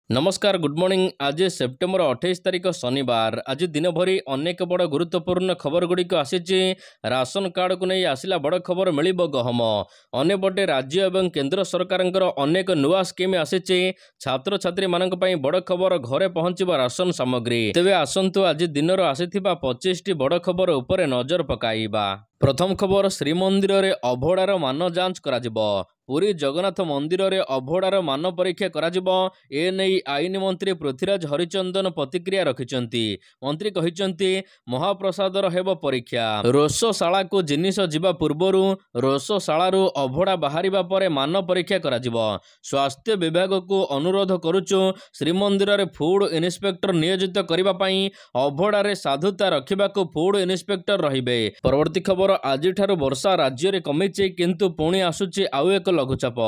नमस्कार good morning. आज September 28 तारिख शनिवार। आज दिन भरी अनेक बड़ गुरुत्वपूर्ण खबर गुड़िक आसी। राशन कार्ड को नहीं आसला बड़ खबर मिल गहम। अनेपटे राज्य और केंद्र सरकार अनेक नुआ स्कीम आसी। छात्र छात्री मान बड़ खबर घरे पहुंचब राशन सामग्री। तेबे आसतु आज दिन आसी 25 बड़ खबर उपर नजर पकाइबा। प्रथम खबर, श्रीमंदिर रे अभड़ार मान जांच करा जिवो। पुरी जगन्नाथ मंदिर रे अभड़ार मान परीक्षा करा जिवो। ए नहीं आईन मंत्री पृथ्वीराज हरिचंदन प्रतिक्रिया रखिचंती। मंत्री कहिचंती महाप्रसादर हेबो परीक्षा। रोषशाला को जिनिस जिबा पूर्वरु रोषशालारू अभड़ा बाहरिबा परे मान परीक्षा करा जिवो। स्वास्थ्य विभाग को अनुरोध करुचु श्रीमंदिर रे फूड इन्स्पेक्टर नियोजित करिबा पई अभड़ा रे साधुता रखिबा को फूड इन्स्पेक्टर रहिबे। परवर्ती खबर, आज वर्षा राज्य में कमिची किंतु पुणी आसुची आउ एक लघुचाप।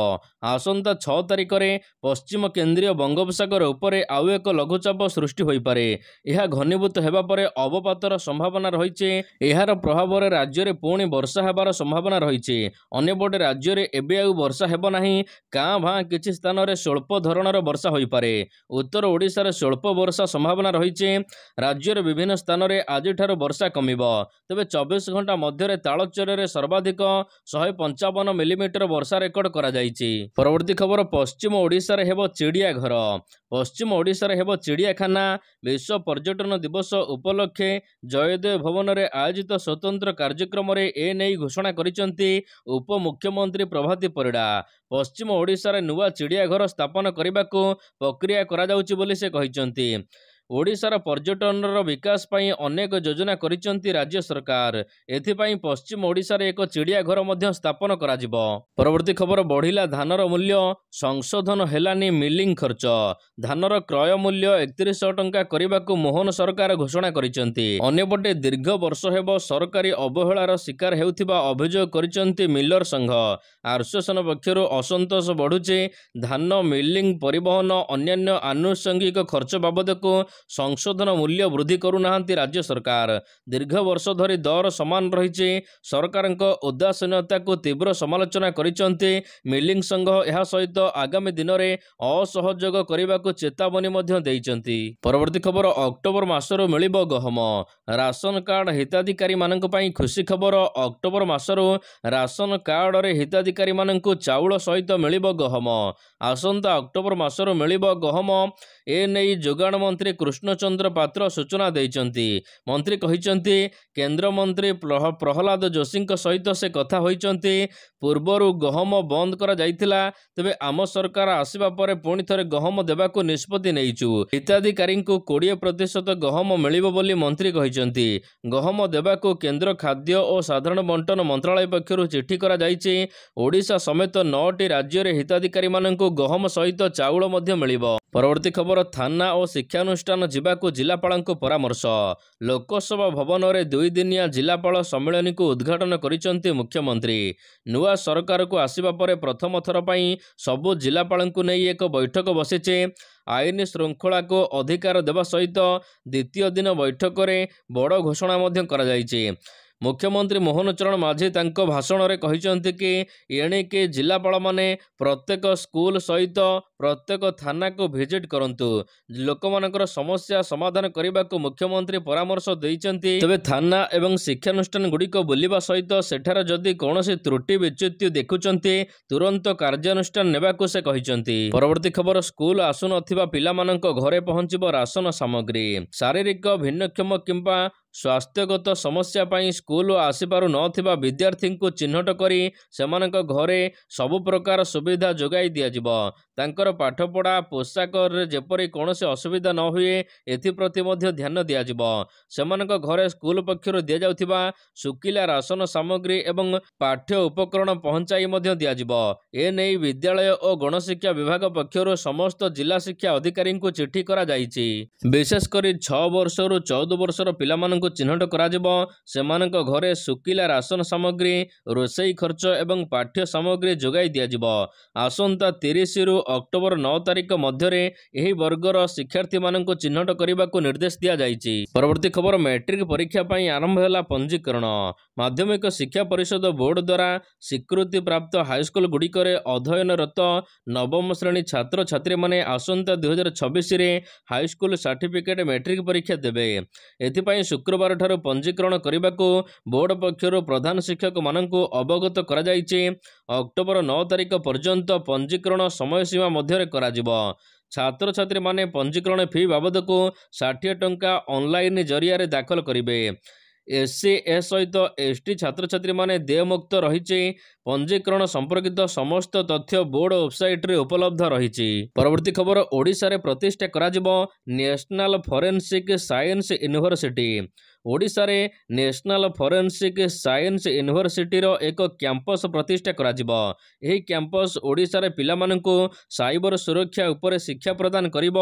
आसंता 6 तारिख में पश्चिम केंद्रीय बंगोपसागर उपरे आउ एक लघुचाप सृष्टि होई पारे। यह घनीभूत हेबा परे अवपातर संभावना रही। यार प्रभाव में राज्य में पुणी वर्षा हेबार संभावना रही। अन्यपटे राज्य में एबे आउ वर्षा हेबो नाही। कां भां किछि स्थान में स्वल्प धरणर वर्षा होई पारे। उत्तर ओडिशा रे स्वल्प वर्षा संभावना रही। राज्य में विभिन्न स्थान में आज वर्षा कमिबो। तेबे 24 घंटा मध्य तालचेर रे सर्वाधिक 155 मिलीमीटर वर्षा रेकर्ड करा जायछि। परवर्ती खबर, पश्चिम ओडिशा रे हेबो चिड़िया घर। पश्चिम ओडिशा रे हेबो चिड़ियाखाना। विश्व पर्यटन दिवस उपलक्षे जयदेव भवन रे आयोजित स्वतंत्र कार्यक्रम रे ए नै घोषणा करिसंती उप मुख्यमंत्री प्रभाती परिडा। पश्चिम ओडिशा रे नुआ चिड़िया घर स्थापन करबाको प्रक्रिया करा जाउछि बोली से कहिसंती। ओडिशार पर्यटनर विकास पई अनेक योजना करिसंती राज्य सरकार। एथिपाई पश्चिम ओडिशार एक चिड़िया घर मध्य स्थापन करा जिवो। परवर्ती खबर, बढ़िला धानर मूल्य, संशोधन हेलानी मिलिंग खर्च। धानर क्रय मूल्य 3100 टंका करबाकू मोहन सरकार घोषणा करिसंती। अन्यपटे दीर्घ वर्ष हेबो सरकारी अवहेलार शिकार हेउथिबा अभियोग करिसंती मिलर संघ। एसोसिएशन पक्षरु असंतोष बढ़ुचे। धान मिलिंग, परिवहन, अन्यान्य आनुषंगिक खर्च बाबदको संशोधन मूल्य वृद्धि करुनाहांती राज्य सरकार। दीर्घ वर्ष धरी दर समान रही। सरकारଙ୍କ उदासीनता को तीव्र समालोचना करिसंती मिलिंग संघ। यह सहित आगामी दिन में असहयोग करने को चेतावनी मध्य देइचंती। परवर्ती खबर, अक्टोबर मासरो मिलिबो गहम। राशन कार्ड हिताधिकारी मानक पई खुशी खबर। अक्टोबर मासरो राशन कार्ड रे हिताधिकारी मानक चाउल सहित मिलिबो गहम। आसंता अक्टोबर मासरो मिलिबो गहम। ए नै जोगाण मंत्री कृष्णचंद्र पात्र सूचना देइचंती। मंत्री कहिचंती केंद्र मंत्री प्रहलाद जोशी सहित से कथा होइचंती। पूर्वरु गहम बंद करा जाइथिला। तेबे आम सरकार आसीबा परे पुणी थरे गहम देबाकू निष्पत्ति नेइचु। हिताधिकारी को 20% गहम मिलिबो बोली मंत्री कहिचंती। गहम देबाकू केंद्र खाद्य और साधारण बंटन मंत्रालय पक्षरु चिठी करा जाइछि। ओडिशा समेत 9टी राज्य रे हिताधिकारी माननकू गहम सहित चाउल मध्य मिलिबो। परवर्ती खबर, थाना और शिक्षानुष्ठान जिबाकू जिलापालଙ୍କୁ परामर्श। लोकसभा भवन में 2 दिनिया जिलापाल सम्मेलन को उद्घाटन करिसंती मुख्यमंत्री। नुआ सरकार को आसीबा परे प्रथम थर पई सबु जिलापालଙ୍କୁ नहीं एक बैठक बसिचे। आईन श्रृंखला को अधिकार देवा सहित द्वितीय दिन बैठक में बड़ घोषणा मध्य करा जायछि। मुख्यमंत्री मोहन चरण माझी तांको भाषण रे कहिसंती कि एणिके जिलापाल माने प्रत्येक स्कूल सहित प्रत्येक थाना को विजिट करंतु। लोकमानकर समस्या समाधान करने को मुख्यमंत्री परामर्श देइचंती। तबे थाना एवं शिक्षानुष्ठान गुड़िक बुलिबा सहित सेठार जदि कौनसी त्रुटि विच्युति देखुचंती तुरंत कार्यानुष्ठान नेबाकू से कहिचंती। परवर्ती खबर, स्कूल आसु नथिबा पिलामानंक घरे पहुंचिबो राशन सामग्री। शारीरिक भिन्नक्षम किंबा स्वास्थ्यगत समस्या पई स्कूल आसीपारु नथिबा विद्यार्थी को चिन्हट करी सेमानक घरे सबु प्रकार सुविधा जोगाई दिया जिवो। तांकर पाठपढ़ा पोशाक रे जेपरि कौनसी असुविधा न हुए एथिप्रति मध्य ध्यान दिया जिवो। सेमानक घरे स्कूल पक्षरु दिया जाउथिबा सुकिला राशन सामग्री एवं पाठ्य उपकरण पहुंचाई मध्य दिया जिवो। ए नै विद्यालय और गणशिक्षा विभाग पक्षरु समस्त जिला शिक्षा अधिकारी को चिठी करा जाइछि। विशेष करी 6 वर्षरु 14 वर्षर पिलामानंकु ଚିହ୍ନଟ କରାଯିବ। ସେମାନଙ୍କ ଘରେ ଶୁଖିଲା ରାସନ ସାମଗ୍ରୀ, ରୋଷେଇ ଖର୍ଚ୍ଚ ଏବଂ ପାଠ୍ୟ ସାମଗ୍ରୀ ଯୋଗାଇ ଦିଆଯିବ। ଆସନ୍ତା 30ରୁ ଅକ୍ଟୋବର 9 ତାରିଖ ମଧ୍ୟରେ ଏହି ବର୍ଗର ଶିକ୍ଷାର୍ଥୀମାନଙ୍କୁ ଚିହ୍ନଟ କରିବାକୁ ନିର୍ଦ୍ଦେଶ ଦିଆଯାଇଛି। ପରବର୍ତ୍ତୀ ଖବର, ମ୍ୟାଟ୍ରିକ ପରୀକ୍ଷା ପାଇଁ ଆରମ୍ଭ ହେଲା ପଞ୍ଜୀକରଣ। ମାଧ୍ୟମିକ ଶିକ୍ଷା ପରିଷଦ ବୋର୍ଡ ଦ୍ୱାରା ସ୍ୱୀକୃତିପ୍ରାପ୍ତ ହାଇସ୍କୁଲଗୁଡ଼ିକରେ ଅଧ୍ୟୟନରତ ନବମ ଶ୍ରେଣୀ ଛାତ୍ରଛାତ୍ରୀମାନେ ଆସନ୍ତା 2026ରେ ହାଇସ୍କୁଲ ସାର୍ଟିଫିକେଟ୍ ମ୍ୟାଟ୍ରିକ ପରୀକ୍ଷା ଦେବେ। ଏଥିପାଇଁ ଶୁକ୍ରବାରଠାରୁ ପଞ୍ଜୀକରଣ କରିବାକୁ ବୋର୍ଡ ପକ୍ଷରୁ ପ୍ରଧାନ ଶିକ୍ଷକମାନଙ୍କୁ ଅବଗତ କରାଯାଇଛି। ଅକ୍ଟୋବର 9 ତାରିଖ ପର୍ଯ୍ୟନ୍ତ ପଞ୍ଜୀକରଣ ସମୟସୀମା ମଧ୍ୟରେ କରାଯିବ। ଛାତ୍ରଛାତ୍ରୀମାନେ ପଞ୍ଜୀକରଣ ଫି ବାବଦକୁ 60 ଟଙ୍କା ଅନଲାଇନ୍ ଜରିଆରେ ଦାଖଲ କରିବେ। SC ସହିତ ST ଛାତ୍ରଛାତ୍ରୀମାନେ ଦେୟମୁକ୍ତ ରହିଛି। ପଞ୍ଜୀକରଣ ସମ୍ପର୍କିତ ସମସ୍ତ ତଥ୍ୟ ବୋର୍ଡ ୱେବସାଇଟରେ ଉପଲବ୍ଧ ରହିଛି। ପରବର୍ତ୍ତୀ ଖବର, ଓଡ଼ିଶାରେ ପ୍ରତିଷ୍ଠା କରାଯିବ ନ୍ୟାସନାଲ ଫରେନସିକ୍ ସାଇନ୍ସ ୟୁନିଭର୍ସିଟି। ଓଡ଼ିଶାରେ ନ୍ୟାସନାଲ ଫରେନସିକ୍ ସାଇନ୍ସ ୟୁନିଭର୍ସିଟିର ଏକ କ୍ୟାମ୍ପସ ପ୍ରତିଷ୍ଠା କରାଯିବ। ଏହି କ୍ୟାମ୍ପସ ଓଡ଼ିଶାରେ ପିଲାମାନଙ୍କୁ ସାଇବର ସୁରକ୍ଷା ଉପରେ ଶିକ୍ଷା ପ୍ରଦାନ କରିବ।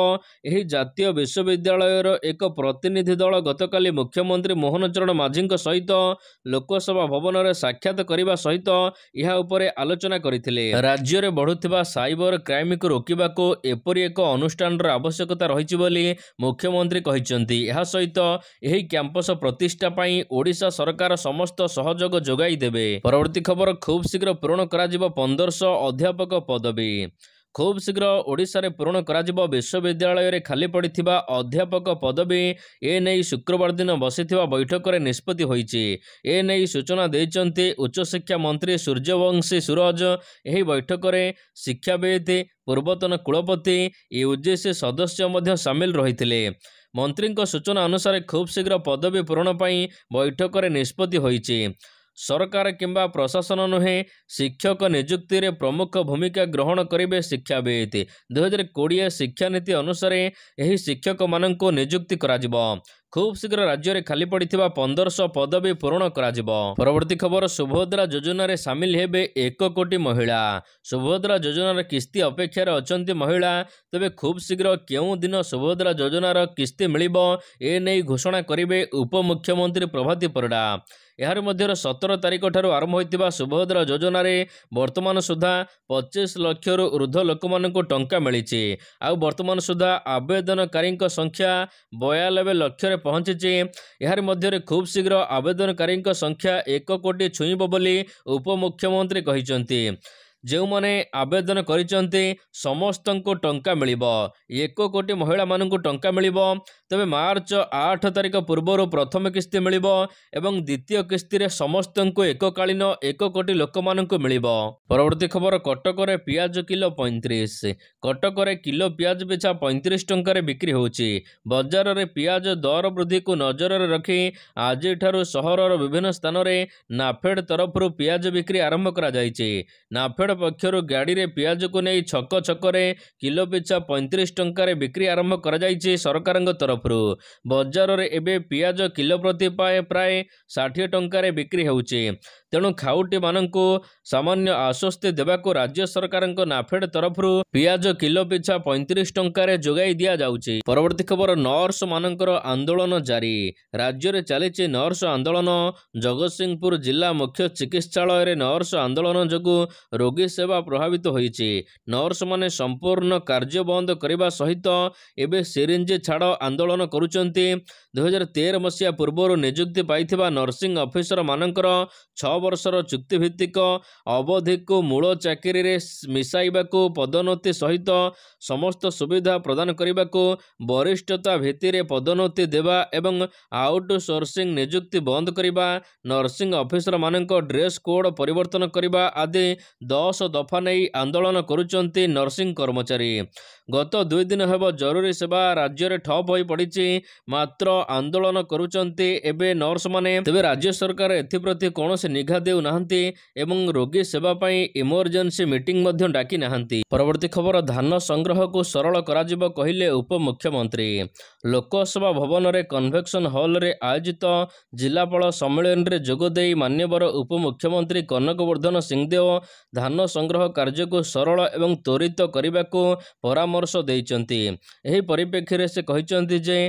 ଏହି ଜାତୀୟ ବିଶ୍ୱବିଦ୍ୟାଳୟର ଏକ ପ୍ରତିନିଧି ଦଳ ଗତକାଲି ମୁଖ୍ୟମନ୍ତ୍ରୀ ମୋହନ ଚରଣ ମାଝୀଙ୍କ ସହିତ ଲୋକସଭା ଭବନରେ ସାକ୍ଷାତ କରିବା ସହିତ ଏହା ଉପରେ ଆଲୋଚନା କରିଥିଲେ। ରାଜ୍ୟରେ ବଢ଼ୁଥିବା ସାଇବର କ୍ରାଇମକୁ ରୋକିବାକୁ ଏପରି ଏକ ଅନୁଷ୍ଠାନର ଆବଶ୍ୟକତା ରହିଛି ବୋଲି ମୁଖ୍ୟମନ୍ତ୍ରୀ କହିଛନ୍ତି। ଏହା ସହିତ ଏହି କ୍ୟାମ୍ପସ ପ୍ରତିଷ୍ଠା ପାଇଁ ଓଡ଼ିଶା ସରକାର ସମସ୍ତ ସହଯୋଗ ଯୋଗାଇ ଦେବେ। ପରବର୍ତ୍ତୀ ଖବର, ଖୁବ୍ ଶୀଘ୍ର ପୂରଣ କରାଯିବ 1500 ଅଧ୍ୟାପକ ପଦବୀ। ଖୁବ୍ ଶୀଘ୍ର ଓଡ଼ିଶାରେ ପୂରଣ କରାଯିବ ବିଶ୍ୱବିଦ୍ୟାଳୟରେ ଖାଲି ପଡ଼ିଥିବା ଅଧ୍ୟାପକ ପଦବୀ। ଏନେଇ ଶୁକ୍ରବାର ଦିନ ବସିଥିବା ବୈଠକରେ ନିଷ୍ପତ୍ତି ହୋଇଛି। ଏନେଇ ସୂଚନା ଦେଇଛନ୍ତି ଉଚ୍ଚଶିକ୍ଷା ମନ୍ତ୍ରୀ ସୂର୍ଯ୍ୟବଂଶୀ ସୁରଜ। ଏହି ବୈଠକରେ ଶିକ୍ଷାବିତ୍, ପୂର୍ବତନ କୁଳପତି, UGC ସଦସ୍ୟ ମଧ୍ୟ ସାମିଲ ରହିଥିଲେ। ମନ୍ତ୍ରୀଙ୍କ ସୂଚନା ଅନୁସାରେ ଖୁବ୍ ଶୀଘ୍ର ପଦବୀ ପୂରଣ ପାଇଁ ବୈଠକରେ ନିଷ୍ପତ୍ତି ହୋଇଛି। ସରକାର କିମ୍ବା ପ୍ରଶାସନ ନୁହେଁ, ଶିକ୍ଷକ ନିଯୁକ୍ତିରେ ପ୍ରମୁଖ ଭୂମିକା ଗ୍ରହଣ କରିବେ ଶିକ୍ଷାବିତ୍। 2020 ଶିକ୍ଷାନୀତି ଅନୁସାରେ ଏହି ଶିକ୍ଷକମାନଙ୍କୁ ନିଯୁକ୍ତି କରାଯିବ। ଖୁବ୍ ଶୀଘ୍ର ରାଜ୍ୟରେ ଖାଲି ପଡ଼ିଥିବା 1500 ପଦବୀ ପୂରଣ କରାଯିବ। ପରବର୍ତ୍ତୀ ଖବର, ସୁଭଦ୍ରା ଯୋଜନାରେ ସାମିଲ ହେବେ 1 କୋଟି ମହିଳା। ସୁଭଦ୍ରା ଯୋଜନାର କିସ୍ତି ଅପେକ୍ଷାରେ ଅଛନ୍ତି ମହିଳା। ତେବେ ଖୁବ୍ ଶୀଘ୍ର କେଉଁ ଦିନ ସୁଭଦ୍ରା ଯୋଜନାର କିସ୍ତି ମିଳିବ, ଏନେଇ ଘୋଷଣା କରିବେ ଉପମୁଖ୍ୟମନ୍ତ୍ରୀ ପ୍ରଭାତୀ ପରିଡ଼ା। ଏହାର ମଧ୍ୟରେ 17 ତାରିଖ ଠାରୁ ଆରମ୍ଭ ହୋଇଥିବା ସୁଭଦ୍ରା ଯୋଜନାରେ ବର୍ତ୍ତମାନ ସୁଦ୍ଧା 25 ଲକ୍ଷରୁ ଉର୍ଦ୍ଧ୍ୱ ଲୋକମାନଙ୍କୁ ଟଙ୍କା ମିଳିଛି। ଆଉ ବର୍ତ୍ତମାନ ସୁଦ୍ଧା ଆବେଦନକାରୀଙ୍କ ସଂଖ୍ୟା 92 ଲକ୍ଷରେ ପହଞ୍ଚିଛି। ଏହାର ମଧ୍ୟରେ ଖୁବ୍ ଶୀଘ୍ର ଆବେଦନକାରୀଙ୍କ ସଂଖ୍ୟା 1 କୋଟି ଛୁଇଁବ ବୋଲି ଉପମୁଖ୍ୟମନ୍ତ୍ରୀ କହିଛନ୍ତି। ଯେଉଁମାନେ ଆବେଦନ କରିଛନ୍ତି ସମସ୍ତଙ୍କୁ ଟଙ୍କା ମିଳିବ। 1 କୋଟି ମହିଳାମାନଙ୍କୁ ଟଙ୍କା ମିଳିବ। ତେବେ ମାର୍ଚ୍ଚ 8 ତାରିଖ ପୂର୍ବରୁ ପ୍ରଥମ କିସ୍ତି ମିଳିବ ଏବଂ ଦ୍ୱିତୀୟ କିସ୍ତିରେ ସମସ୍ତଙ୍କୁ ଏକକାଳୀନ 1 କୋଟି ଲୋକମାନଙ୍କୁ ମିଳିବ। ପରବର୍ତ୍ତୀ ଖବର, କଟକରେ ପିଆଜ କିଲୋ 35। କଟକରେ କିଲୋ ପିଆଜ ପିଛା 35 ଟଙ୍କାରେ ବିକ୍ରି ହେଉଛି। ବଜାରରେ ପିଆଜ ଦର ବୃଦ୍ଧିକୁ ନଜରରେ ରଖି ଆଜିଠାରୁ ସହରର ବିଭିନ୍ନ ସ୍ଥାନରେ ନାଫେଡ୍ ତରଫରୁ ପିଆଜ ବିକ୍ରି ଆରମ୍ଭ କରାଯାଇଛି। ନାଫେଡ୍ ପକ୍ଷରୁ ଗାଡ଼ିରେ ପିଆଜକୁ ନେଇ ଛକ ଛକରେ କିଲୋ ପିଛା 35 ଟଙ୍କାରେ ବିକ୍ରି ଆରମ୍ଭ କରାଯାଇଛି। ସରକାରଙ୍କ ତରଫରୁ ବଜାରରେ ଏବେ ପିଆଜ କିଲୋ ପ୍ରତି ପ୍ରାୟ 60 ଟଙ୍କାରେ ବିକ୍ରି ହେଉଛି। ତେଣୁ ଖାଉଟିମାନଙ୍କୁ ସାମାନ୍ୟ ଆଶ୍ୱସ୍ତି ଦେବାକୁ ରାଜ୍ୟ ସରକାରଙ୍କ ନାଫେଡ୍ ତରଫରୁ ପିଆଜ କିଲୋ ପିଛା 35 ଟଙ୍କାରେ ଯୋଗାଇ ଦିଆଯାଉଛି। ପରବର୍ତ୍ତୀ ଖବର, ନର୍ସ ମାନଙ୍କର ଆନ୍ଦୋଳନ ଜାରି। ରାଜ୍ୟରେ ଚାଲିଛି ନର୍ସ ଆନ୍ଦୋଳନ। ଜଗତସିଂହପୁର ଜିଲ୍ଲା ମୁଖ୍ୟ ଚିକିତ୍ସାଳୟରେ ନର୍ସ ଆନ୍ଦୋଳନ ଯୋଗୁଁ ରୋଗୀ ସେବା ପ୍ରଭାବିତ ହୋଇଛି। ନର୍ସମାନେ ସମ୍ପୂର୍ଣ୍ଣ କାର୍ଯ୍ୟ ବନ୍ଦ କରିବା ସହିତ ଏବେ ସିରିଞ୍ଜ ଛାଡ଼ ଆନ୍ଦୋଳନ କରୁଛନ୍ତି। 2013 ମସିହା ପୂର୍ବରୁ ନିଯୁକ୍ତି ପାଇଥିବା ନର୍ସିଂ ଅଫିସର ମାନଙ୍କର 6 ବର୍ଷର ଚୁକ୍ତିଭିତ୍ତିକ ଅବଧିକୁ ମୂଳ ଚାକିରିରେ ମିଶାଇବାକୁ, ପଦୋନ୍ନତି ସହିତ ସମସ୍ତ ସୁବିଧା ପ୍ରଦାନ କରିବାକୁ, ବରିଷ୍ଠତା ଭିତ୍ତିରେ ପଦୋନ୍ନତି ଦେବା ଏବଂ ଆଉଟ୍ ସୋର୍ସିଂ ନିଯୁକ୍ତି ବନ୍ଦ କରିବା, ନର୍ସିଂ ଅଫିସର ମାନଙ୍କ ଡ୍ରେସ୍ କୋଡ୍ ପରିବର୍ତ୍ତନ କରିବା ଆଦି 10 ଦଫା ନେଇ ଆନ୍ଦୋଳନ କରୁଛନ୍ତି ନର୍ସିଂ କର୍ମଚାରୀ। ଗତ 2 ଦିନ ହେବ ଜରୁରୀ ସେବା ରାଜ୍ୟରେ ଠପ୍ ହୋଇ ପଡ଼ିଛି। ମାତ୍ର ଆନ୍ଦୋଳନ କରୁଛନ୍ତି ଏବେ ନର୍ସମାନେ। ତେବେ ରାଜ୍ୟ ସରକାର ଏଥିପ୍ରତି କୌଣସି ନିଘା ଦେଉନାହାନ୍ତି ଏବଂ ରୋଗୀ ସେବା ପାଇଁ ଇମର୍ଜେନ୍ସି ମିଟିଂ ମଧ୍ୟ ଡାକି ନାହାନ୍ତି। ପରବର୍ତ୍ତୀ ଖବର, ଧାନ ସଂଗ୍ରହକୁ ସରଳ କରାଯିବ କହିଲେ ଉପମୁଖ୍ୟମନ୍ତ୍ରୀ। ଲୋକସଭା ଭବନରେ କନଭେନସନ ହଲରେ ଆୟୋଜିତ ଜିଲ୍ଲାପାଳ ସମ୍ମିଳନୀରେ ଯୋଗଦେଇ ମାନ୍ୟବର ଉପମୁଖ୍ୟମନ୍ତ୍ରୀ କନକ ବର୍ଦ୍ଧନ ସିଂହଦେଓ ଧାନ ଧାନ ସଂଗ୍ରହ କାର୍ଯ୍ୟକୁ ସରଳ ଏବଂ ତ୍ୱରିତ କରିବାକୁ ପରାମର୍ଶ ଦେଇଛନ୍ତି। ଏହି ପରିପ୍ରେକ୍ଷୀରେ ସେ କହିଛନ୍ତି ଯେ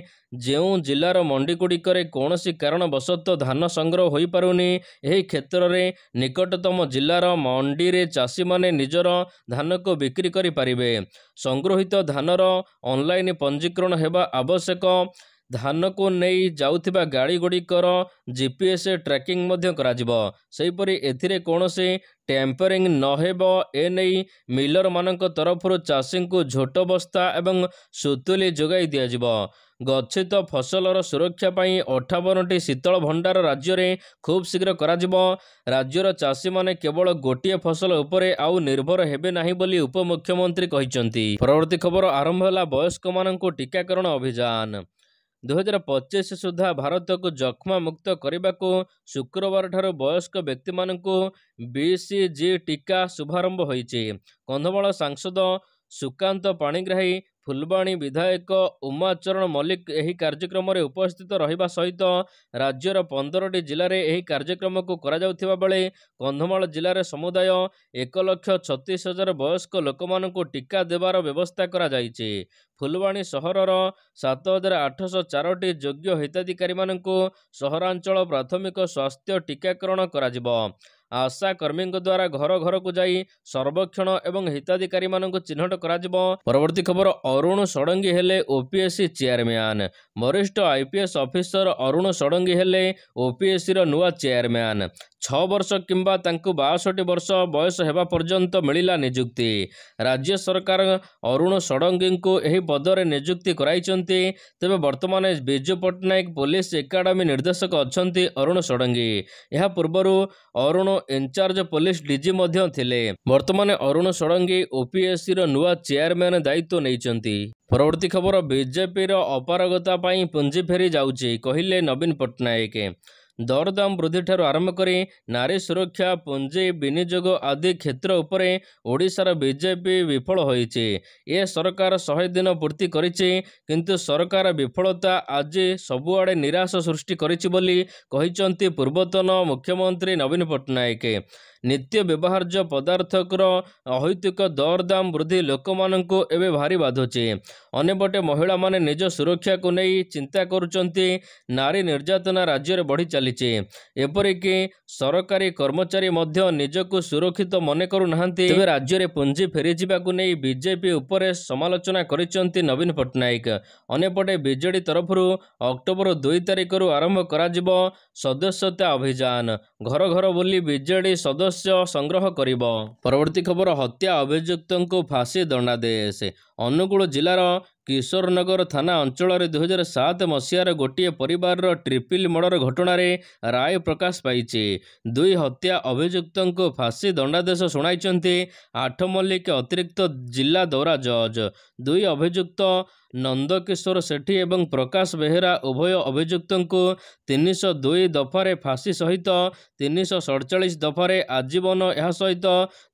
ଯେଉଁ ଜିଲ୍ଲାର ମଣ୍ଡିଗୁଡ଼ିକରେ କୌଣସି କାରଣବଶତଃ ଧାନ ସଂଗ୍ରହ ହୋଇପାରୁନି, ଏହି କ୍ଷେତ୍ରରେ ନିକଟତମ ଜିଲ୍ଲାର ମଣ୍ଡିରେ ଚାଷୀମାନେ ନିଜର ଧାନକୁ ବିକ୍ରି କରିପାରିବେ। ସଂଗୃହୀତ ଧାନର ଅନଲାଇନ୍ ପଞ୍ଜୀକରଣ ହେବା ଆବଶ୍ୟକ। ଧାନକୁ ନେଇ ଯାଉଥିବା ଗାଡ଼ିଗୁଡ଼ିକର GPS ଟ୍ରାକିଂ ମଧ୍ୟ କରାଯିବ। ସେହିପରି ଏଥିରେ କୌଣସି ଟ୍ୟାମ୍ପରିଂ ନ ହେବ, ଏନେଇ ମିଲରମାନଙ୍କ ତରଫରୁ ଚାଷୀଙ୍କୁ ଝୋଟ ବସ୍ତା ଏବଂ ସୁତୁଲି ଯୋଗାଇ ଦିଆଯିବ। ଗଚ୍ଛିତ ଫସଲର ସୁରକ୍ଷା ପାଇଁ 58ଟି ଶୀତଳ ଭଣ୍ଡାର ରାଜ୍ୟରେ ଖୁବ୍ ଶୀଘ୍ର କରାଯିବ। ରାଜ୍ୟର ଚାଷୀମାନେ କେବଳ ଗୋଟିଏ ଫସଲ ଉପରେ ଆଉ ନିର୍ଭର ହେବେ ନାହିଁ ବୋଲି ଉପମୁଖ୍ୟମନ୍ତ୍ରୀ କହିଛନ୍ତି। ପରବର୍ତ୍ତୀ ଖବର ଆରମ୍ଭ ହେଲା ବୟସ୍କମାନଙ୍କୁ ଟିକାକରଣ ଅଭିଯାନ। 2025 ସୁଦ୍ଧା ଭାରତକୁ ଯକ୍ଷ୍ମା ମୁକ୍ତ କରିବାକୁ ଶୁକ୍ରବାରଠାରୁ ବୟସ୍କ ବ୍ୟକ୍ତିମାନଙ୍କୁ BCG ଟିକା ଶୁଭାରମ୍ଭ ହୋଇଛି। କନ୍ଧମାଳ ସାଂସଦ ସୁକାନ୍ତ ପାଣିଗ୍ରାହୀ, ଫୁଲବାଣୀ ବିଧାୟକ ଉମାଚରଣ ମଲ୍ଲିକ ଏହି କାର୍ଯ୍ୟକ୍ରମରେ ଉପସ୍ଥିତ ରହିବା ସହିତ ରାଜ୍ୟର 15ଟି ଜିଲ୍ଲାରେ ଏହି କାର୍ଯ୍ୟକ୍ରମକୁ କରାଯାଉଥିବା ବେଳେ କନ୍ଧମାଳ ଜିଲ୍ଲାରେ ସମୁଦାୟ 1,36,000 ବୟସ୍କ ଲୋକମାନଙ୍କୁ ଟିକା ଦେବାର ବ୍ୟବସ୍ଥା କରାଯାଇଛି। ଫୁଲବାଣୀ ସହରର 7,804ଟି ଯୋଗ୍ୟ ହିତାଧିକାରୀମାନଙ୍କୁ ସହରାଞ୍ଚଳ ପ୍ରାଥମିକ ସ୍ୱାସ୍ଥ୍ୟ ଟିକାକରଣ କରାଯିବ। ଆଶା କର୍ମୀଙ୍କ ଦ୍ୱାରା ଘର ଘରକୁ ଯାଇ ସର୍ବେକ୍ଷଣ ଏବଂ ହିତାଧିକାରୀମାନଙ୍କୁ ଚିହ୍ନଟ କରାଯିବ। ପରବର୍ତ୍ତୀ ଖବର ଅରୁଣ ଷଡ଼ଙ୍ଗୀ ହେଲେ OPSC ଚେୟାରମ୍ୟାନ୍। ବରିଷ୍ଠ IPS ଅଫିସର ଅରୁଣ ଷଡ଼ଙ୍ଗୀ ହେଲେ OPSCର ନୂଆ ଚେୟାରମ୍ୟାନ୍। 6 ବର୍ଷ କିମ୍ବା ତାଙ୍କୁ 62 ବର୍ଷ ବୟସ ହେବା ପର୍ଯ୍ୟନ୍ତ ମିଳିଲା ନିଯୁକ୍ତି। ରାଜ୍ୟ ସରକାର ଅରୁଣ ଷଡ଼ଙ୍ଗୀଙ୍କୁ ଏହି ପଦରେ ନିଯୁକ୍ତି କରାଇଛନ୍ତି। ତେବେ ବର୍ତ୍ତମାନ ବିଜୁ ପଟ୍ଟନାୟକ ପୋଲିସ ଏକାଡେମୀ ନିର୍ଦ୍ଦେଶକ ଅଛନ୍ତି ଅରୁଣ ଷଡ଼ଙ୍ଗୀ। ଏହା ପୂର୍ବରୁ ଅରୁଣ ଇନଚାର୍ଜ ପୋଲିସ DG ମଧ୍ୟ ଥିଲେ। ବର୍ତ୍ତମାନ ଅରୁଣ ଷଡ଼ଙ୍ଗୀ OPSCର ନୂଆ ଚେୟାରମ୍ୟାନ୍ ଦାୟିତ୍ୱ ନେଇଛନ୍ତି। ପରବର୍ତ୍ତୀ ଖବର ବିଜେପିର ଅପାରଗତା ପାଇଁ ପୁଞ୍ଜି ଫେରି ଯାଉଛି, କହିଲେ ନବୀନ ପଟ୍ଟନାୟକ। ଦରଦାମ ବୃଦ୍ଧିଠାରୁ ଆରମ୍ଭ କରି ନାରୀ ସୁରକ୍ଷା, ପୁଞ୍ଜି ବିନିଯୋଗ ଆଦି କ୍ଷେତ୍ର ଉପରେ ଓଡ଼ିଶାର ବିଜେପି ବିଫଳ ହୋଇଛି। ଏ ସରକାର 100 ଦିନ ପୂର୍ତ୍ତି କରିଛି, କିନ୍ତୁ ସରକାର ବିଫଳତା ଆଜି ସବୁଆଡ଼େ ନିରାଶ ସୃଷ୍ଟି କରିଛି ବୋଲି କହିଛନ୍ତି ପୂର୍ବତନ ମୁଖ୍ୟମନ୍ତ୍ରୀ ନବୀନ ପଟ୍ଟନାୟକ। ନିତ୍ୟ ବ୍ୟବହାର୍ଯ୍ୟ ପଦାର୍ଥର ଅହୈତୁକ ଦରଦାମ ବୃଦ୍ଧି ଲୋକମାନଙ୍କୁ ଏବେ ଭାରି ବାଧୁଛି। ଅନ୍ୟପଟେ ମହିଳାମାନେ ନିଜ ସୁରକ୍ଷାକୁ ନେଇ ଚିନ୍ତା କରୁଛନ୍ତି। ନାରୀ ନିର୍ଯାତନା ରାଜ୍ୟରେ ବଢ଼ି ଚାଲିଛି। ଏପରିକି ସରକାରୀ କର୍ମଚାରୀ ମଧ୍ୟ ନିଜକୁ ସୁରକ୍ଷିତ ମନେ କରୁନାହାନ୍ତି। ତେବେ ରାଜ୍ୟରେ ପୁଞ୍ଜି ଫେରିଯିବାକୁ ନେଇ ବିଜେପି ଉପରେ ସମାଲୋଚନା କରିଛନ୍ତି ନବୀନ ପଟ୍ଟନାୟକ। ଅନ୍ୟପଟେ ବିଜେଡି ତରଫରୁ ଅକ୍ଟୋବର 2 ତାରିଖରୁ ଆରମ୍ଭ କରାଯିବ ସଦସ୍ୟତା ଅଭିଯାନ। ଘର ଘର ବୁଲି ବିଜେଡି ସଦସ୍ୟ ସଂଗ୍ରହ କରିବ। ପରବର୍ତ୍ତୀ ଖବର ହତ୍ୟା ଅଭିଯୁକ୍ତଙ୍କୁ ଫାଶୀ ଦଣ୍ଡାଦେଶ। ଅନୁଗୁଳ ଜିଲ୍ଲାର କିଶୋରନଗର ଥାନା ଅଞ୍ଚଳରେ 2007 ମସିହାର ଗୋଟିଏ ପରିବାରର ଟ୍ରିପଲ୍ ମର୍ଡର ଘଟଣାରେ ରାୟ ପ୍ରକାଶ ପାଇଛି। 2 ହତ୍ୟା ଅଭିଯୁକ୍ତଙ୍କୁ ଫାଶୀ ଦଣ୍ଡାଦେଶ ଶୁଣାଇଛନ୍ତି ଆଠମଲ୍ଲିକ ଅତିରିକ୍ତ ଜିଲ୍ଲା ଦୌରା ଜଜ୍। 2 ଅଭିଯୁକ୍ତ ନନ୍ଦକିଶୋର ସେଠୀ ଏବଂ ପ୍ରକାଶ ବେହେରା ଉଭୟ ଅଭିଯୁକ୍ତଙ୍କୁ 302 ଦଫାରେ ଫାଶୀ ସହିତ 347 ଦଫାରେ ଆଜୀବନ, ଏହା ସହିତ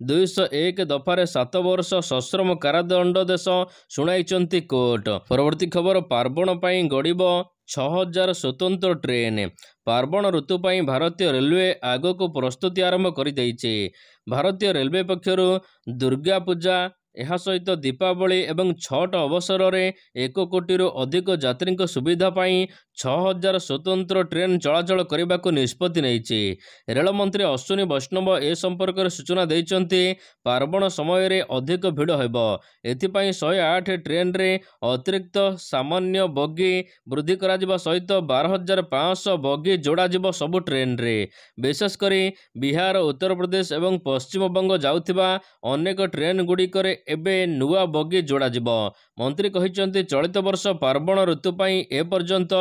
201 ଦଫାରେ 7 ବର୍ଷ ସଶ୍ରମ କାରାଦଣ୍ଡାଦେଶ ଶୁଣାଇଛନ୍ତି କୋର୍ଟ। ପରବର୍ତ୍ତୀ ଖବର ପାର୍ବଣ ପାଇଁ ଗଡ଼ିବ 6,000 ସ୍ୱତନ୍ତ୍ର ଟ୍ରେନ୍। ପାର୍ବଣ ଋତୁ ପାଇଁ ଭାରତୀୟ ରେଲୱେ ଆଗକୁ ପ୍ରସ୍ତୁତି ଆରମ୍ଭ କରିଦେଇଛି। ଭାରତୀୟ ରେଲୱେ ପକ୍ଷରୁ ଦୁର୍ଗା ପୂଜା, ଏହା ସହିତ ଦୀପାବଳି ଏବଂ ଛଟ୍ ଅବସରରେ 1 କୋଟିରୁ ଅଧିକ ଯାତ୍ରୀଙ୍କ ସୁବିଧା ପାଇଁ 6,000 ସ୍ୱତନ୍ତ୍ର ଟ୍ରେନ୍ ଚଳାଚଳ କରିବାକୁ ନିଷ୍ପତ୍ତି ନେଇଛି। ରେଳମନ୍ତ୍ରୀ ଅଶ୍ୱିନୀ ବୈଷ୍ଣବ ଏ ସମ୍ପର୍କରେ ସୂଚନା ଦେଇଛନ୍ତି। ପାର୍ବଣ ସମୟରେ ଅଧିକ ଭିଡ଼ ହେବ, ଏଥିପାଇଁ 108 ଟ୍ରେନ୍ରେ ଅତିରିକ୍ତ ସାମାନ୍ୟ ବଗି ବୃଦ୍ଧି କରାଯିବା ସହିତ 12,500 ବଗି ଯୋଡ଼ାଯିବ ସବୁ ଟ୍ରେନ୍ରେ। ବିଶେଷ କରି ବିହାର, ଉତ୍ତରପ୍ରଦେଶ ଏବଂ ପଶ୍ଚିମବଙ୍ଗ ଯାଉଥିବା ଅନେକ ଟ୍ରେନ୍ଗୁଡ଼ିକରେ ଏବେ ନୂଆ ବଗି ଯୋଡ଼ାଯିବ। ମନ୍ତ୍ରୀ କହିଛନ୍ତି ଚଳିତ ବର୍ଷ ପାର୍ବଣ ଋତୁ ପାଇଁ ଏପର୍ଯ୍ୟନ୍ତ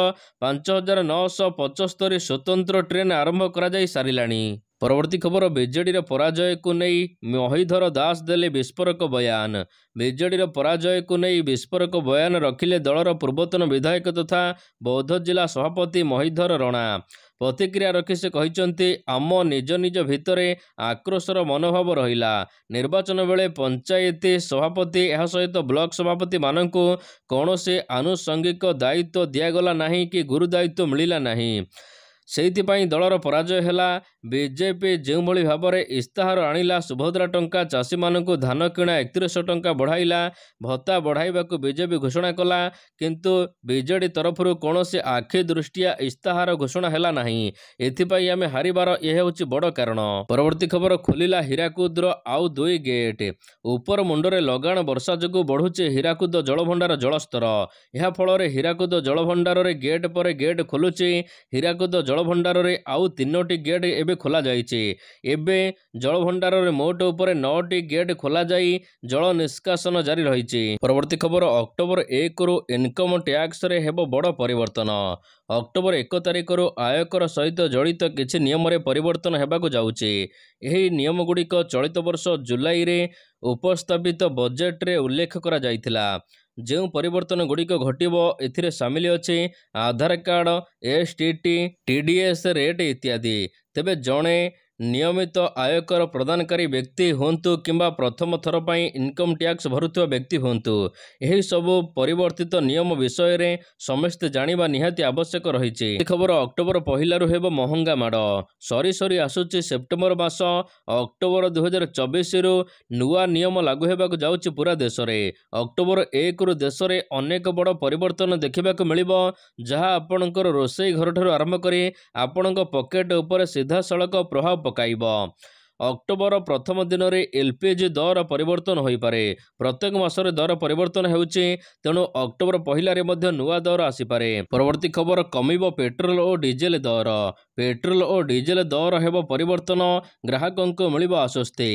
5,975 ସ୍ୱତନ୍ତ୍ର ଟ୍ରେନ୍ ଆରମ୍ଭ କରାଯାଇ ସାରିଲାଣି। ପରବର୍ତ୍ତୀ ଖବର ବିଜେଡିର ପରାଜୟକୁ ନେଇ ମହୀଧର ଦାସ ଦେଲେ ବିସ୍ଫୋରକ ବୟାନ। ବିଜେଡିର ପରାଜୟକୁ ନେଇ ବିସ୍ଫୋରକ ବୟାନ ରଖିଲେ ଦଳର ପୂର୍ବତନ ବିଧାୟକ ତଥା ବୌଦ୍ଧ ଜିଲ୍ଲା ସଭାପତି ମହୀଧର ରଣା। ପ୍ରତିକ୍ରିୟା ରଖି ସେ କହିଛନ୍ତି, ଆମ ନିଜ ନିଜ ଭିତରେ ଆକ୍ରୋଶର ମନୋଭାବ ରହିଲା। ନିର୍ବାଚନ ବେଳେ ପଞ୍ଚାୟତି ସଭାପତି, ଏହା ସହିତ ବ୍ଲକ ସଭାପତିମାନଙ୍କୁ କୌଣସି ଆନୁଷଙ୍ଗିକ ଦାୟିତ୍ୱ ଦିଆଗଲା ନାହିଁ କି ଗୁରୁ ଦାୟିତ୍ୱ ମିଳିଲା ନାହିଁ। ସେଇଥିପାଇଁ ଦଳର ପରାଜୟ ହେଲା। ବିଜେପି ଯେଉଁଭଳି ଭାବରେ ଇସ୍ତାହାର ଆଣିଲା, ସୁଭଦ୍ରା ଟଙ୍କା, ଚାଷୀମାନଙ୍କୁ ଧାନ କିଣା 3100 ଟଙ୍କା ବଢ଼ାଇଲା, ଭତ୍ତା ବଢ଼ାଇବାକୁ ବିଜେପି ଘୋଷଣା କଲା, କିନ୍ତୁ ବିଜେଡି ତରଫରୁ କୌଣସି ଆଖି ଦୃଷ୍ଟିଆ ଇସ୍ତାହାର ଘୋଷଣା ହେଲା ନାହିଁ। ଏଥିପାଇଁ ଆମେ ହାରିବାର ଏହା ହେଉଛି ବଡ଼ କାରଣ। ପରବର୍ତ୍ତୀ ଖବର, ଖୋଲିଲା ହୀରାକୁଦର ଆଉ 2 ଗେଟ୍। ଉପର ମୁଣ୍ଡରେ ଲଗାଣ ବର୍ଷା ଯୋଗୁଁ ବଢ଼ୁଛି ହୀରାକୁଦ ଜଳଭଣ୍ଡାର ଜଳସ୍ତର। ଏହା ଫଳରେ ହୀରାକୁଦ ଜଳଭଣ୍ଡାରରେ ଗେଟ୍ ପରେ ଗେଟ୍ ଖୋଲୁଛି। ହୀରାକୁଦ ଜଳଭଣ୍ଡାରରେ ଆଉ 3ଟି ଗେଟ୍ ଏବେ ଖୋଲାଯାଇଛି। ଏବେ ଜଳଭଣ୍ଡାରରେ ମୋଟ ଉପରେ 9ଟି ଗେଟ୍ ଖୋଲାଯାଇ ଜଳ ନିଷ୍କାସନ ଜାରି ରହିଛି। ପରବର୍ତ୍ତୀ ଖବର, ଅକ୍ଟୋବର 1ରୁ ଇନକମ୍ ଟ୍ୟାକ୍ସରେ ହେବ ବଡ଼ ପରିବର୍ତ୍ତନ। ଅକ୍ଟୋବର 1 ତାରିଖରୁ ଆୟକର ସହିତ ଜଡ଼ିତ କିଛି ନିୟମରେ ପରିବର୍ତ୍ତନ ହେବାକୁ ଯାଉଛି। ଏହି ନିୟମଗୁଡ଼ିକ ଚଳିତ ବର୍ଷ ଜୁଲାଇରେ ଉପସ୍ଥାପିତ ବଜେଟରେ ଉଲ୍ଲେଖ କରାଯାଇଥିଲା। ଯେଉଁ ପରିବର୍ତ୍ତନ ଗୁଡ଼ିକ ଘଟିବ ଏଥିରେ ସାମିଲ ଅଛି ଆଧାର କାର୍ଡ, ଏସଟିଟି, ଟିଡିଏସ୍ ରେଟ୍ ଇତ୍ୟାଦି। ତେବେ ଜଣେ ନିୟମିତ ଆୟକର ପ୍ରଦାନକାରୀ ବ୍ୟକ୍ତି ହୁଅନ୍ତୁ କିମ୍ବା ପ୍ରଥମ ଥର ପାଇଁ ଇନକମ୍ ଟ୍ୟାକ୍ସ ଭରୁଥିବା ବ୍ୟକ୍ତି ହୁଅନ୍ତୁ, ଏହି ସବୁ ପରିବର୍ତ୍ତିତ ନିୟମ ବିଷୟରେ ସମସ୍ତେ ଜାଣିବା ନିହାତି ଆବଶ୍ୟକ ରହିଛି। ଖବର, ଅକ୍ଟୋବର 1ରୁ ହେବ ମହଙ୍ଗା ମାଡ଼। ସରି ସରି ଆସୁଛି ସେପ୍ଟେମ୍ବର ମାସ। ଅକ୍ଟୋବର 2024ରୁ ନୂଆ ନିୟମ ଲାଗୁ ହେବାକୁ ଯାଉଛି ପୁରା ଦେଶରେ। ଅକ୍ଟୋବର 1ରୁ ଦେଶରେ ଅନେକ ବଡ଼ ପରିବର୍ତ୍ତନ ଦେଖିବାକୁ ମିଳିବ, ଯାହା ଆପଣଙ୍କର ରୋଷେଇ ଘରଠାରୁ ଆରମ୍ଭ କରି ଆପଣଙ୍କ ପକେଟ ଉପରେ ସିଧାସଳଖ ପ୍ରଭାବ ପକାଇବ। ଅକ୍ଟୋବର ପ୍ରଥମ ଦିନରେ ଏଲପିଜି ଦର ପରିବର୍ତ୍ତନ ହୋଇପାରେ। ପ୍ରତ୍ୟେକ ମାସରେ ଦର ପରିବର୍ତ୍ତନ ହେଉଛି, ତେଣୁ ଅକ୍ଟୋବର 1ରେ ମଧ୍ୟ ନୂଆ ଦର ଆସିପାରେ। ପରବର୍ତ୍ତୀ ଖବର, କମିବ ପେଟ୍ରୋଲ ଓ ଡିଜେଲ ଦର। ପେଟ୍ରୋଲ ଓ ଡିଜେଲ ଦର ହେବ ପରିବର୍ତ୍ତନ, ଗ୍ରାହକଙ୍କୁ ମିଳିବ ଆଶ୍ୱସ୍ତି।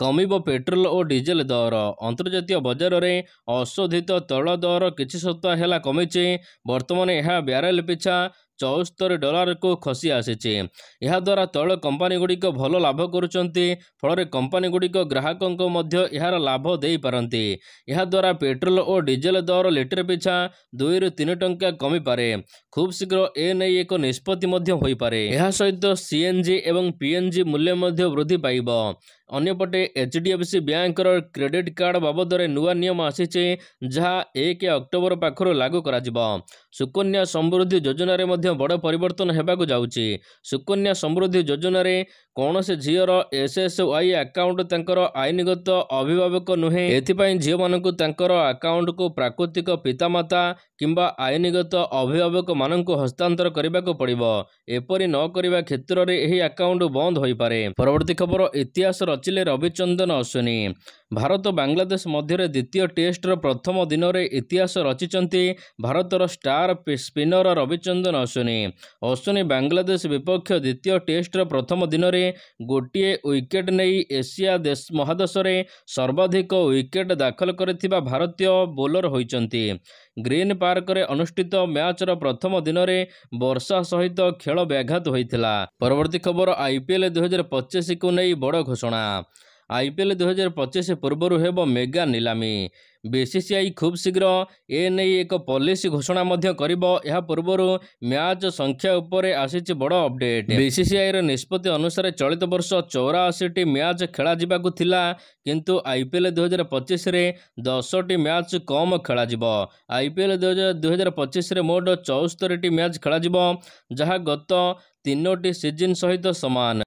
କମିବ ପେଟ୍ରୋଲ ଓ ଡିଜେଲ ଦର। ଅନ୍ତର୍ଜାତୀୟ ବଜାରରେ ଅଶୋଧିତ ତୈଳ ଦର କିଛି ସପ୍ତାହ ହେଲା କମିଛି। ବର୍ତ୍ତମାନ ଏହା ବ୍ୟାରେଲ ପିଛା $74କୁ ଖସି ଆସିଛି। ଏହାଦ୍ୱାରା ତୈଳ କମ୍ପାନୀଗୁଡ଼ିକ ଭଲ ଲାଭ କରୁଛନ୍ତି। ଫଳରେ କମ୍ପାନୀଗୁଡ଼ିକ ଗ୍ରାହକଙ୍କୁ ମଧ୍ୟ ଏହାର ଲାଭ ଦେଇପାରନ୍ତି। ଏହାଦ୍ୱାରା ପେଟ୍ରୋଲ ଓ ଡିଜେଲ ଦର ଲିଟର ପିଛା 2ରୁ 3 ଟଙ୍କା କମିପାରେ। ଖୁବ୍ ଶୀଘ୍ର ଏ ନେଇ ଏକ ନିଷ୍ପତ୍ତି ମଧ୍ୟ ହୋଇପାରେ। ଏହା ସହିତ ସିଏନ୍ଜି ଏବଂ ପିଏନ୍ଜି ମୂଲ୍ୟ ମଧ୍ୟ ବୃଦ୍ଧି ପାଇବ। ଅନ୍ୟପଟେ ଏଚ୍ଡିଏଫ୍ସି ବ୍ୟାଙ୍କର କ୍ରେଡିଟ୍ କାର୍ଡ ବାବଦରେ ନୂଆ ନିୟମ ଆସିଛି, ଯାହା 1 ଅକ୍ଟୋବର ପାଖରୁ ଲାଗୁ କରାଯିବ। ସୁକନ୍ୟା ସମୃଦ୍ଧି ଯୋଜନାରେ ମଧ୍ୟ ବଡ଼ ପରିବର୍ତ୍ତନ ହେବାକୁ ଯାଉଛି। ସୁକନ୍ୟା ସମୃଦ୍ଧି ଯୋଜନାରେ କୌଣସି ଝିଅର ଏସ୍ଏସ୍ୱାଇ ଆକାଉଣ୍ଟ ତାଙ୍କର ଆଇନଗତ ଅଭିଭାବକ ନୁହେଁ। ଏଥିପାଇଁ ଝିଅମାନଙ୍କୁ ତାଙ୍କର ଆକାଉଣ୍ଟକୁ ପ୍ରାକୃତିକ ପିତାମାତା କିମ୍ବା ଆଇନଗତ ଅଭିଭାବକମାନଙ୍କୁ ହସ୍ତାନ୍ତର କରିବାକୁ ପଡ଼ିବ। ଏପରି ନ କରିବା କ୍ଷେତ୍ରରେ ଏହି ଆକାଉଣ୍ଟ ବନ୍ଦ ହୋଇପାରେ। ପରବର୍ତ୍ତୀ ଖବର, ଇତିହାସ ରଚିଲେ ରବିଚନ୍ଦ୍ରନ ଅଶ୍ୱିନୀ। ଭାରତ ବାଂଲାଦେଶ ମଧ୍ୟରେ ଦ୍ୱିତୀୟ ଟେଷ୍ଟର ପ୍ରଥମ ଦିନରେ ଇତିହାସ ରଚିଛନ୍ତି ଭାରତର ଷ୍ଟାର ସ୍ପିନର ରବିଚନ୍ଦ୍ରନ ଅଶ୍ୱିନୀ। ଅଶ୍ୱିନୀ ବାଂଲାଦେଶ ବିପକ୍ଷ ଦ୍ୱିତୀୟ ଟେଷ୍ଟର ପ୍ରଥମ ଦିନରେ ଗୋଟିଏ ୱିକେଟ ନେଇ ଏସିଆ ମହାଦେଶରେ ସର୍ବାଧିକ ୱିକେଟ ଦାଖଲ କରିଥିବା ଭାରତୀୟ ବୋଲର ହୋଇଛନ୍ତି। ଗ୍ରୀନ୍ ପାର୍କରେ ଅନୁଷ୍ଠିତ ମ୍ୟାଚର ପ୍ରଥମ ଦିନରେ ବର୍ଷା ସହିତ ଖେଳ ବ୍ୟାଘାତ ହୋଇଥିଲା। ପରବର୍ତ୍ତୀ ଖବର, ଆଇପିଏଲ୍ 2025କୁ ନେଇ ବଡ଼ ଘୋଷଣା। ଆଇପିଏଲ୍ 2025 ପୂର୍ବରୁ ହେବ ମେଗା ନିଲାମି। ବିସିସିଆଇ ଖୁବ୍ ଶୀଘ୍ର ଏ ନେଇ ଏକ ପଲିସି ଘୋଷଣା ମଧ୍ୟ କରିବ। ଏହା ପୂର୍ବରୁ ମ୍ୟାଚ୍ ସଂଖ୍ୟା ଉପରେ ଆସିଛି ବଡ଼ ଅପଡେଟ୍। ବିସିସିଆଇର ନିଷ୍ପତ୍ତି ଅନୁସାରେ ଚଳିତ ବର୍ଷ 84ଟି ମ୍ୟାଚ୍ ଖେଳାଯିବାକୁ ଥିଲା, କିନ୍ତୁ ଆଇପିଏଲ୍ 2025ରେ 10ଟି ମ୍ୟାଚ୍ କମ୍ ଖେଳାଯିବ। ଆଇପିଏଲ୍ 2025ରେ ମୋଟ 74ଟି ମ୍ୟାଚ୍ ଖେଳାଯିବ, ଯାହା ଗତ 3ଟି ସିଜିନ୍ ସହିତ ସମାନ।